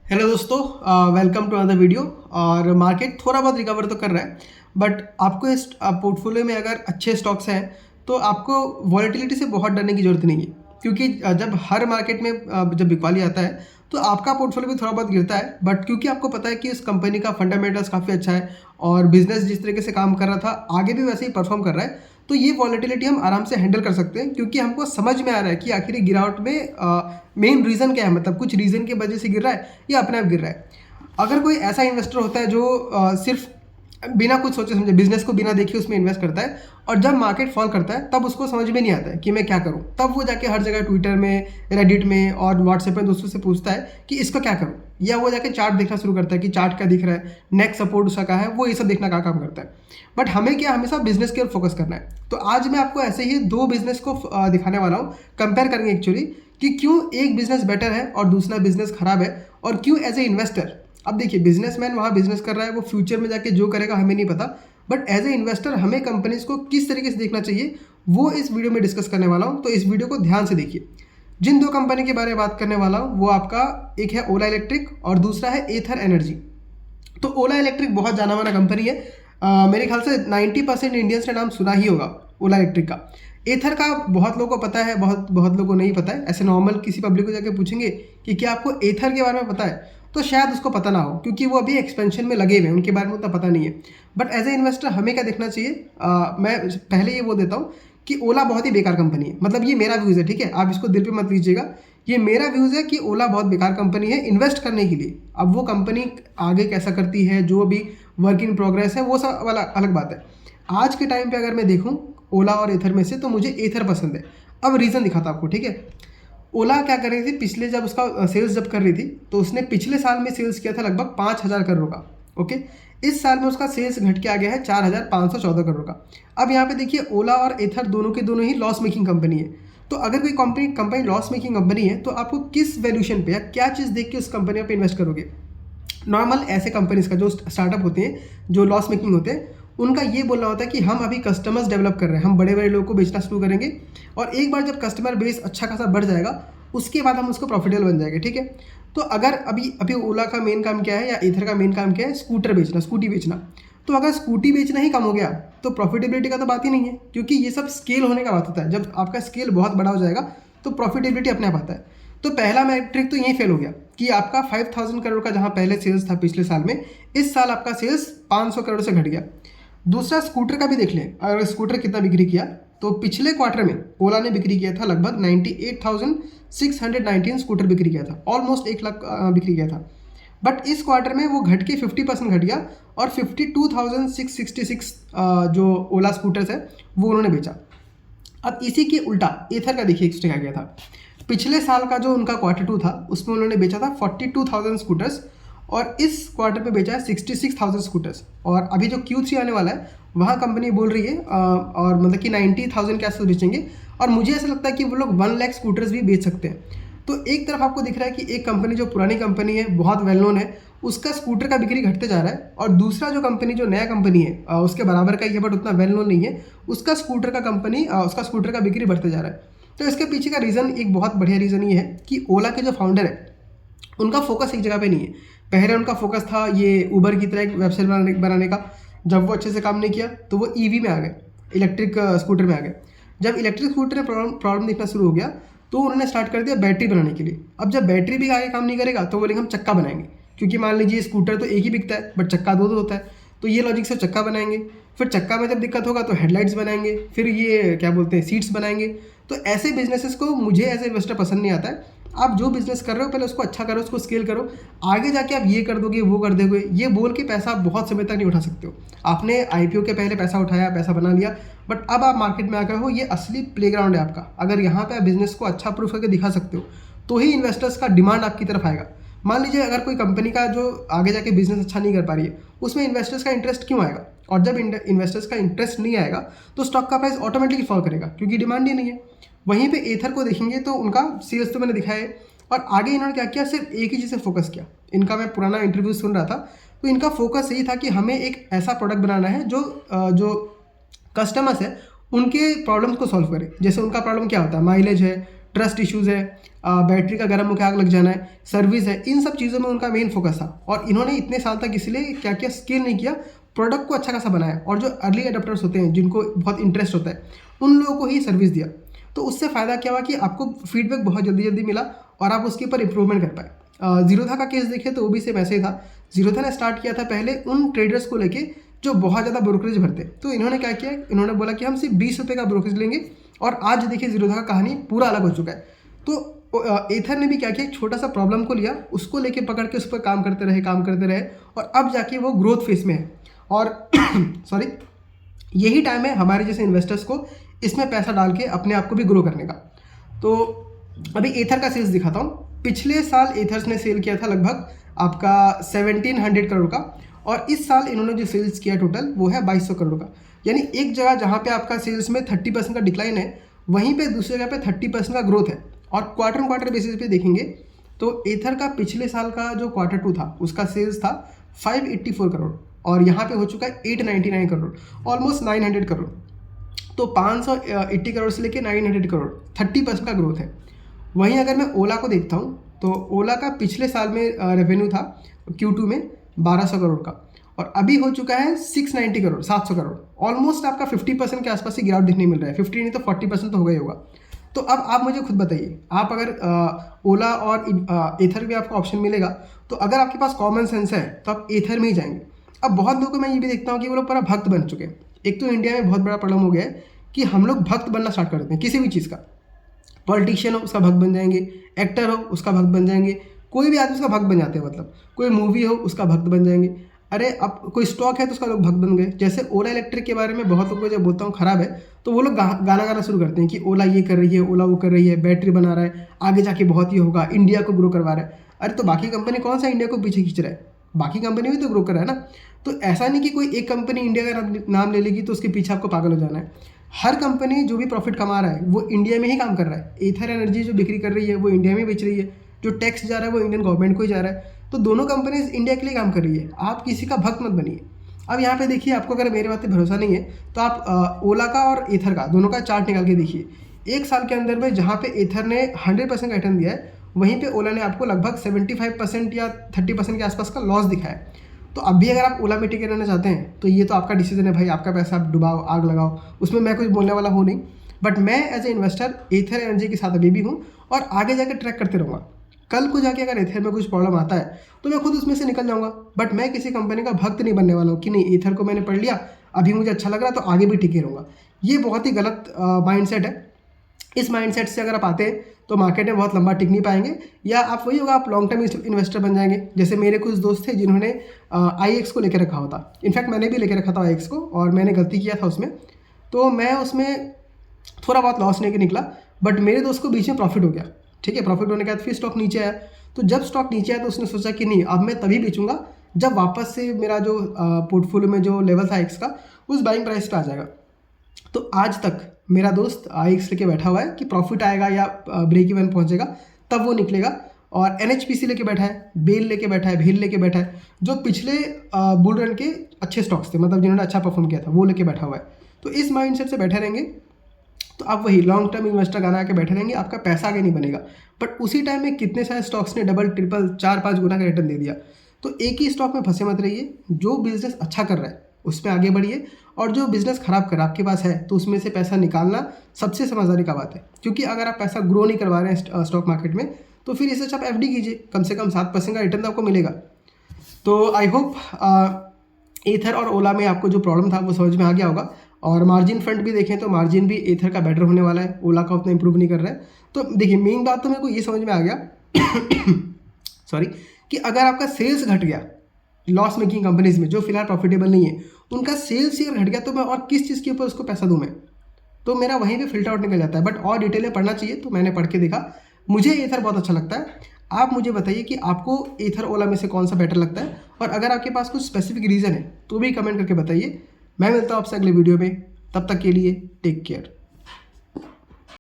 Hello दोस्तों, welcome to another video. और market थोड़ा बहुत रिकवर तो कर रहा है, बट आपको इस पोर्टफोलियो में अगर अच्छे स्टॉक्स हैं तो आपको वॉलेटिलिटी से बहुत डरने की ज़रूरत नहीं है। क्योंकि जब हर मार्केट में जब बिकवाली आता है तो आपका पोर्टफोलियो भी थोड़ा बहुत गिरता है, बट क्योंकि आपको पता है कि उस कंपनी का फंडामेंटल्स काफ़ी अच्छा है और बिजनेस जिस तरीके से काम कर रहा था आगे भी वैसे ही परफॉर्म कर रहा है, तो ये वॉलेटिलिटी हम आराम से हैंडल कर सकते हैं। क्योंकि हमको समझ में आ रहा है कि आखिर गिरावट में मेन रीज़न क्या है, मतलब कुछ रीज़न की वजह से गिर रहा है या अपने आप गिर रहा है। अगर कोई ऐसा इन्वेस्टर होता है जो सिर्फ बिना कुछ सोचे समझे बिजनेस को बिना देखे उसमें इन्वेस्ट करता है और जब मार्केट फॉल करता है तब उसको समझ में नहीं आता है कि मैं क्या करूं, तब वो जाके हर जगह ट्विटर में, रेडिट में और व्हाट्सएप में दोस्तों से पूछता है कि इसको क्या करूं, या वो जाके चार्ट देखना शुरू करता है कि चार्ट क्या दिख रहा है, नेक्स्ट सपोर्ट उसका क्या है, वो ये सब देखना का काम करता है। बट हमें क्या, हमेशा बिजनेस के ऊपर फोकस करना है। तो आज मैं आपको ऐसे ही दो बिजनेस को दिखाने वाला हूँ, कंपेयर करेंगे एक्चुअली कि क्यों एक बिजनेस बेटर है और दूसरा बिजनेस खराब है, और क्यों एज ए इन्वेस्टर। अब देखिए, बिजनेसमैन वहाँ बिजनेस कर रहा है, वो फ्यूचर में जाके जो करेगा हमें नहीं पता, बट एज ए इन्वेस्टर हमें कंपनीज को किस तरीके से देखना चाहिए वो इस वीडियो में डिस्कस करने वाला हूँ। तो इस वीडियो को ध्यान से देखिए। जिन दो कंपनी के बारे में बात करने वाला हूँ वो आपका एक है ओला इलेक्ट्रिक और दूसरा है एथर एनर्जी। तो ओला इलेक्ट्रिक बहुत जाना माना कंपनी है। मेरे ख्याल से 90% इंडियंस ने नाम सुना ही होगा ओला इलेक्ट्रिक का। एथर का बहुत लोगों को पता है, बहुत बहुत लोगों को नहीं पता है। ऐसे नॉर्मल किसी पब्लिक को जाके पूछेंगे कि क्या आपको एथर के बारे में पता है, तो शायद उसको पता ना हो, क्योंकि वो अभी एक्सपेंशन में लगे हुए हैं, उनके बारे में उतना पता नहीं है। बट एज ए इन्वेस्टर हमें क्या देखना चाहिए, मैं पहले ये बोल देता हूँ कि ओला बहुत ही बेकार कंपनी है। मतलब ये मेरा व्यूज़ है, ठीक है, आप इसको दिल पे मत लीजिएगा। ये मेरा व्यूज़ है कि ओला बहुत बेकार कंपनी है इन्वेस्ट करने के लिए। अब वो कंपनी आगे कैसा करती है, जो भी वर्क इन प्रोग्रेस है, वो सब वाला अलग बात है। आज के टाइम पे अगर मैं देखूँ ओला और एथर में से, तो मुझे एथर पसंद है। अब रीज़न दिखाता आपको, ठीक है। ओला क्या कर रही थी, पिछले जब उसका सेल्स जब कर रही थी तो उसने पिछले साल में सेल्स किया था लगभग 5,000 करोड़ का। ओके, इस साल में उसका सेल्स घट के आ गया है 4,514 करोड़ का। अब यहाँ पे देखिए, ओला और एथर दोनों के दोनों ही लॉस मेकिंग कंपनी है। तो अगर कोई कंपनी लॉस मेकिंग कंपनी है तो आपको किस वैल्यूशन पे या क्या चीज़ देख के उस कंपनी पे इन्वेस्ट करोगे। नॉर्मल ऐसे कंपनीज का जो स्टार्टअप होते हैं, जो लॉस मेकिंग होते हैं, उनका ये बोलना होता है कि हम अभी कस्टमर्स डेवलप कर रहे हैं, हम बड़े बड़े लोगों को बेचना शुरू करेंगे और एक बार जब कस्टमर बेस अच्छा खासा बढ़ जाएगा उसके बाद हम उसको प्रॉफिटेबल बन जाएंगे, ठीक है। तो अगर अभी अभी ओला का मेन काम क्या है या इथर का मेन काम क्या है, स्कूटर बेचना, स्कूटी बेचना। तो अगर स्कूटी बेचना ही कम हो गया तो प्रॉफिटेबिलिटी का तो बात ही नहीं है, क्योंकि ये सब स्केल होने का बात होता है। जब आपका स्केल बहुत बड़ा हो जाएगा तो प्रॉफिटेबिलिटी अपने आप आता है। तो पहला मैट्रिक तो यही फेल हो गया कि आपका 5,000 करोड़ का जहां पहले सेल्स था पिछले साल में, इस साल आपका सेल्स 500 करोड़ से घट गया। दूसरा, स्कूटर का भी देख लें, अगर स्कूटर कितना बिक्री किया, तो पिछले क्वार्टर में ओला ने बिक्री किया था लगभग 98,619 स्कूटर बिक्री किया था, ऑलमोस्ट 1 लाख बिक्री किया था। बट इस क्वार्टर में वो घट के 50% घट गया और 52,666 जो ओला स्कूटर्स है वो उन्होंने बेचा। अब इसी के उल्टा एथर का देखिए एक्सट्रा आ गया था। पिछले साल का जो उनका Q2 था उसमें उन्होंने बेचा था 42,000 स्कूटर्स और इस क्वार्टर पे बेचा है 66,000 स्कूटर्स। और अभी जो Q3 आने वाला है वहाँ कंपनी बोल रही है और मतलब कि 90,000 के आसपास बेचेंगे, और मुझे ऐसा लगता है कि वो लोग 1 लाख स्कूटर्स भी बेच सकते हैं। तो एक तरफ आपको दिख रहा है कि एक कंपनी जो पुरानी कंपनी है, बहुत वेल नोन है, उसका स्कूटर का बिक्री घटते जा रहा है, और दूसरा जो कंपनी जो नया कंपनी है उसके बराबर का ही है बट उतना वेल नोन नहीं है, उसका स्कूटर का बिक्री बढ़ते जा रहा है। तो इसके पीछे का रीज़न, एक बहुत बढ़िया रीज़न ये है कि ओला के जो फाउंडर है उनका फोकस एक जगह पे नहीं है। पहले उनका फोकस था ये उबर की तरह एक वेबसाइट बनाने का। जब वो अच्छे से काम नहीं किया तो वो ईवी में आ गए, इलेक्ट्रिक स्कूटर में आ गए। जब इलेक्ट्रिक स्कूटर में प्रॉब्लम दिखना शुरू हो गया तो उन्होंने स्टार्ट कर दिया बैटरी बनाने के लिए। अब जब बैटरी भी आगे काम नहीं करेगा तो बोलेंगे हम चक्का बनाएंगे, क्योंकि मान लीजिए स्कूटर तो एक ही बिकता है बट चक्का दो होता है, तो ये लॉजिक से चक्का बनाएंगे। फिर चक्का में जब दिक्कत होगा तो हेडलाइट्स बनाएंगे, फिर ये क्या बोलते हैं, सीट्स बनाएंगे। तो ऐसे बिजनेसेस को मुझे एज ए इन्वेस्टर पसंद नहीं आता है। आप जो बिजनेस कर रहे हो पहले उसको अच्छा करो, उसको स्केल करो, आगे जाके आप ये कर दोगे वो कर दोगे, ये बोल के पैसा आप बहुत समय तक नहीं उठा सकते हो। आपने आईपीओ के पहले पैसा उठाया, पैसा बना लिया, बट अब आप मार्केट में आ गए हो, ये असली प्लेग्राउंड है आपका। अगर यहाँ पे आप बिजनेस को अच्छा प्रूफ करके दिखा सकते हो तो ही इन्वेस्टर्स का डिमांड आपकी तरफ आएगा। मान लीजिए अगर कोई कंपनी का जो आगे जाके बिजनेस अच्छा नहीं कर पा रही है, उसमें इन्वेस्टर्स का इंटरेस्ट क्यों आएगा, और जब इन्वेस्टर्स का इंटरेस्ट नहीं आएगा तो स्टॉक का प्राइस ऑटोमेटिकली फॉल करेगा, क्योंकि डिमांड ही नहीं है। वहीं पे एथर को देखेंगे तो उनका सेल्स तो मैंने दिखाया है, और आगे इन्होंने क्या किया, सिर्फ एक ही चीज़ से फोकस किया। इनका मैं पुराना इंटरव्यू सुन रहा था तो इनका फोकस यही था कि हमें एक ऐसा प्रोडक्ट बनाना है जो कस्टमर्स है उनके प्रॉब्लम्स को सॉल्व करे। जैसे उनका प्रॉब्लम क्या होता है, माइलेज है, ट्रस्ट इश्यूज़ है, बैटरी का गर्म होकर आग लग जाना है, सर्विस है, इन सब चीज़ों में उनका मेन फोकस था। और इन्होंने इतने साल तक इसलिए क्या किया, स्केल नहीं किया, प्रोडक्ट को अच्छा खासा बनाया, और जो अर्ली एडप्टर्स होते हैं जिनको बहुत इंटरेस्ट होता है उन लोगों को ही सर्विस दिया। तो उससे फ़ायदा क्या हुआ कि आपको फीडबैक बहुत जल्दी जल्दी मिला और आप उसके ऊपर इंप्रूवमेंट कर पाए। जीरोधा का केस देखें तो वो भी सेम ऐसे ही था। जीरोधा ने स्टार्ट किया था पहले उन ट्रेडर्स को लेके जो बहुत ज़्यादा ब्रोकरेज भरते। तो इन्होंने क्या किया, इन्होंने बोला कि हम सिर्फ 20 रुपये का ब्रोकरेज लेंगे, और आज देखिए जीरोधा का कहानी पूरा अलग हो चुका है। तो एथर ने भी क्या किया, एक छोटा सा प्रॉब्लम को लिया, उसको लेके पकड़ के उस पर काम करते रहे, और अब जाके वो ग्रोथ फेस में है। और सॉरी, यही टाइम है हमारे जैसे इन्वेस्टर्स को इसमें पैसा डाल के अपने आप को भी ग्रो करने का। तो अभी एथर का सेल्स दिखाता हूँ। पिछले साल एथर्स ने सेल किया था लगभग आपका 1700 करोड़ का, और इस साल इन्होंने जो सेल्स किया टोटल वो है 2200 करोड़ का। यानी एक जगह जहाँ पे आपका सेल्स में 30% का डिक्लाइन है, वहीं पे दूसरी जगह पे 30% का ग्रोथ है। और क्वार्टर बेसिस पे देखेंगे तो एथर का पिछले साल का जो Q2 था उसका सेल्स था 584 करोड़, और यहाँ पे हो चुका है 899 करोड़, ऑलमोस्ट 900 करोड़। तो 580 करोड़ से लेके 900 करोड़, 30% का ग्रोथ है। वहीं अगर मैं ओला को देखता हूँ तो ओला का पिछले साल में रेवेन्यू था Q2 में 1200 करोड़ का, और अभी हो चुका है 690 करोड़, 700 करोड़। ऑलमोस्ट आपका 50% के आसपास ही गिरावट दिखने मिल रहा है, 50 नहीं तो 40% तो होगा ही होगा। तो अब आप मुझे खुद बताइए, आप अगर ओला और एथर भी आपको ऑप्शन मिलेगा, तो अगर आपके पास कॉमन सेंस है तो आप एथर में ही जाएंगे। अब बहुत लोगों को मैं ये भी देखता हूँ कि वो लोग पूरा भक्त बन चुके हैं। एक तो इंडिया में बहुत बड़ा प्रॉब्लम हो गया है कि हम लोग भक्त बनना स्टार्ट कर देते हैं किसी भी चीज़ का। पॉलिटिशियन हो उसका भक्त बन जाएंगे, एक्टर हो उसका भक्त बन जाएंगे, कोई भी आदमी उसका भक्त बन जाते हैं। मतलब कोई मूवी हो उसका भक्त बन जाएंगे। अरे अब कोई स्टॉक है तो उसका लोग भक्त बन गए। जैसे ओला इलेक्ट्रिक के बारे में बहुत लोगों को जब बोलता हूँ ख़राब है, तो वो लोग गाना गाना शुरू करते हैं कि ओला ये कर रही है, ओला वो कर रही है, बैटरी बना रहा है, आगे जाके बहुत ही होगा, इंडिया को ग्रो करवा रहा है। अरे तो बाकी कंपनी कौन सा इंडिया को पीछे खींच रहा है? बाकी कंपनी भी तो ग्रो कर रहा है ना। तो ऐसा नहीं कि कोई एक कंपनी इंडिया का नाम ले लेगी तो उसके पीछे आपको पागल हो जाना है। हर कंपनी जो भी प्रॉफिट कमा रहा है वो इंडिया में ही काम कर रहा है। एथर एनर्जी जो बिक्री कर रही है वो इंडिया में बेच रही है, जो टैक्स जा रहा है वो इंडियन गवर्नमेंट को ही जा रहा है। तो दोनों कंपनीज इंडिया के लिए काम कर रही है, आप किसी का भक्त मत बनिए। अब यहाँ पे देखिए, आपको अगर मेरे बात पे भरोसा नहीं है तो आप ओला का और एथर का दोनों का चार्ट निकाल के देखिए। एक साल के अंदर में जहाँ पे एथर ने 100% का रिटर्न दिया है, वहीं पे ओला ने आपको लगभग 75% या 30% के आसपास का लॉस दिखाया है। तो अब भी अगर आप ओला में टिके रहना चाहते हैं तो ये तो आपका डिसीजन है भाई, आपका पैसा आप डुबाओ, आग लगाओ, उसमें मैं कुछ बोलने वाला हूँ नहीं। बट मैं as a investor Ather Energy के साथ अभी भी हूँ और आगे जाकर ट्रैक करते रहूँगा। कल को जाके अगर एथर में कुछ प्रॉब्लम आता है तो मैं खुद उसमें से निकल जाऊँगा। बट मैं किसी कंपनी का भक्त नहीं बनने वाला हूँ कि नहीं एथर को मैंने पढ़ लिया, अभी मुझे अच्छा लग रहा है तो आगे भी टिके रहूँगा। ये बहुत ही गलत माइंडसेट है। इस माइंडसेट से अगर आप आते हैं तो मार्केट में बहुत लंबा टिक नहीं पाएंगे, या आप वही होगा, आप लॉन्ग टर्म इन्वेस्टर बन जाएंगे। जैसे मेरे कुछ दोस्त थे जिन्होंने IEX को लेकर रखा होता, इनफैक्ट मैंने भी लेकर रखा था IEX को, और मैंने गलती किया था उसमें। तो मैं उसमें थोड़ा बहुत लॉस लेके निकला, बट मेरे दोस्त को बीच में प्रॉफिट हो गया। ठीक है, प्रॉफिट होने के बाद फिर स्टॉक नीचे आया। तो जब स्टॉक नीचे आया तो उसने सोचा कि नहीं, अब मैं तभी बेचूंगा जब वापस से मेरा जो पोर्टफोलियो में जो लेवल था IEX का उस बाइंग प्राइस पे आ जाएगा। तो आज तक मेरा दोस्त IEX लेके बैठा हुआ है कि प्रॉफिट आएगा या ब्रेक इवन पहुंचेगा तब वो निकलेगा। और NHPC लेके बैठा है, बेल लेके बैठा है, भेल लेके बैठा है, जो पिछले बुल रन के अच्छे स्टॉक्स थे, मतलब जिन्होंने अच्छा परफॉर्म किया था वो लेके बैठा हुआ है। तो इस माइंडसेट से बैठे रहेंगे तो आप वही लॉन्ग टर्म इन्वेस्टर गाना के बैठे रहेंगे, आपका पैसा आगे नहीं बनेगा। बट उसी टाइम में कितने सारे स्टॉक्स ने डबल ट्रिपल 4-5 गुना का रिटर्न दे दिया। तो एक ही स्टॉक में फंसे मत रहिए, जो बिजनेस अच्छा कर रहा है उसमें आगे बढ़िए, और जो बिजनेस खराब कर आपके पास है तो उसमें से पैसा निकालना सबसे समझदारी का बात है। क्योंकि अगर आप पैसा ग्रो नहीं करवा रहे हैं स्टॉक मार्केट में तो फिर इससे अच्छा आप FD कीजिए, कम से कम 7% का रिटर्न आपको मिलेगा। तो आई होप एथर और ओला में आपको जो प्रॉब्लम था वो समझ में आ गया होगा। और मार्जिन फ्रंट भी देखें तो मार्जिन भी एथर का बेटर होने वाला है, ओला का उतना इंप्रूव नहीं कर रहा है। तो देखिए, मेन बात तो मेरे को ये समझ में आ गया सॉरी, कि अगर आपका सेल्स घट गया लॉस मेकिंग कंपनीज में जो फिलहाल प्रॉफिटेबल नहीं है, उनका सेल्स ही अगर घट गया तो मैं और किस चीज़ के ऊपर उसको पैसा दूँ मैं, तो मेरा वहीं पे फिल्टर आउट निकल जाता है। बट और डिटेल में पढ़ना चाहिए, तो मैंने पढ़ के देखा, मुझे एथर बहुत अच्छा लगता है। आप मुझे बताइए कि आपको एथर ओला में से कौन सा बेटर लगता है, और अगर आपके पास कुछ स्पेसिफिक रीज़न है तो भी कमेंट करके बताइए। मैं मिलता हूँ आपसे अगले वीडियो में, तब तक के लिए टेक केयर।